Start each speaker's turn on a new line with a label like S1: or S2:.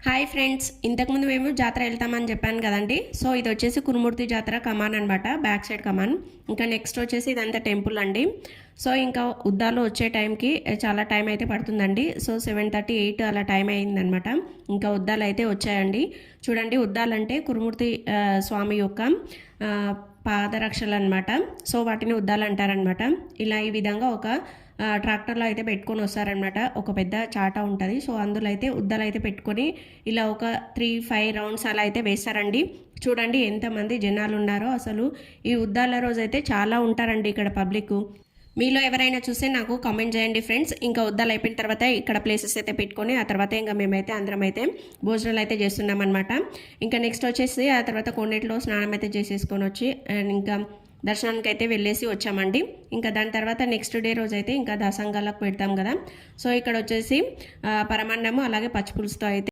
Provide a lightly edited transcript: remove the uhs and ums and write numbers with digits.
S1: Hi friends, ఇంతకుముందు మేము జాతర వెళ్తామని చెప్పాను కదండి. సో ఇది వచ్చేసి కురుమూర్తి జాతర కమాన్ అనమాట, బ్యాక్ సైడ్ కమాన్. ఇంకా నెక్స్ట్ వచ్చేసి ఇదంతా టెంపుల్ అండి. సో ఇంకా ఉద్దాలో వచ్చే టైంకి చాలా టైం అయితే పడుతుందండి. సో 7:30 8 అలా టైం అయిందనమాట. ఇంకా ఉద్దాలు అయితే వచ్చాయండి. చూడండి, ఉద్దాలంటే కురుమూర్తి స్వామి యొక్క పాదరక్షలు అనమాట. సో వాటిని ఉద్దాలు అంటారనమాట. ఇలా ఈ విధంగా ఒక ట్రాక్టర్లో అయితే పెట్టుకొని వస్తారనమాట. ఒక పెద్ద చాటా ఉంటుంది. సో అందులో అయితే ఉద్దలు అయితే పెట్టుకొని ఇలా ఒక 3-5 రౌండ్స్ అలా అయితే వేస్తారండి. చూడండి ఎంతమంది జనాలు ఉన్నారో. అసలు ఈ ఉద్దాల రోజు అయితే చాలా ఉంటారండి ఇక్కడ పబ్లిక్. మీలో ఎవరైనా చూస్తే నాకు కామెంట్ చేయండి ఫ్రెండ్స్. ఇంకా ఉద్దాలు అయిపోయిన తర్వాత ఇక్కడ ప్లేసెస్ అయితే పెట్టుకొని ఆ తర్వాత ఇంకా మేమైతే అందరం అయితే భోజనాలు అయితే చేస్తున్నాం అనమాట. ఇంకా నెక్స్ట్ వచ్చేసి ఆ తర్వాత కొన్నిట్లో స్నానం అయితే చేసేసుకొని వచ్చి ఇంకా దర్శనానికి అయితే వెళ్ళేసి వచ్చామండి. ఇంకా దాని తర్వాత నెక్స్ట్ డే రోజు అయితే ఇంకా దసంగాలకు పెడతాం కదా. సో ఇక్కడ వచ్చేసి పరమాన్నము అలాగే పచ్చిపులుసుతో అయితే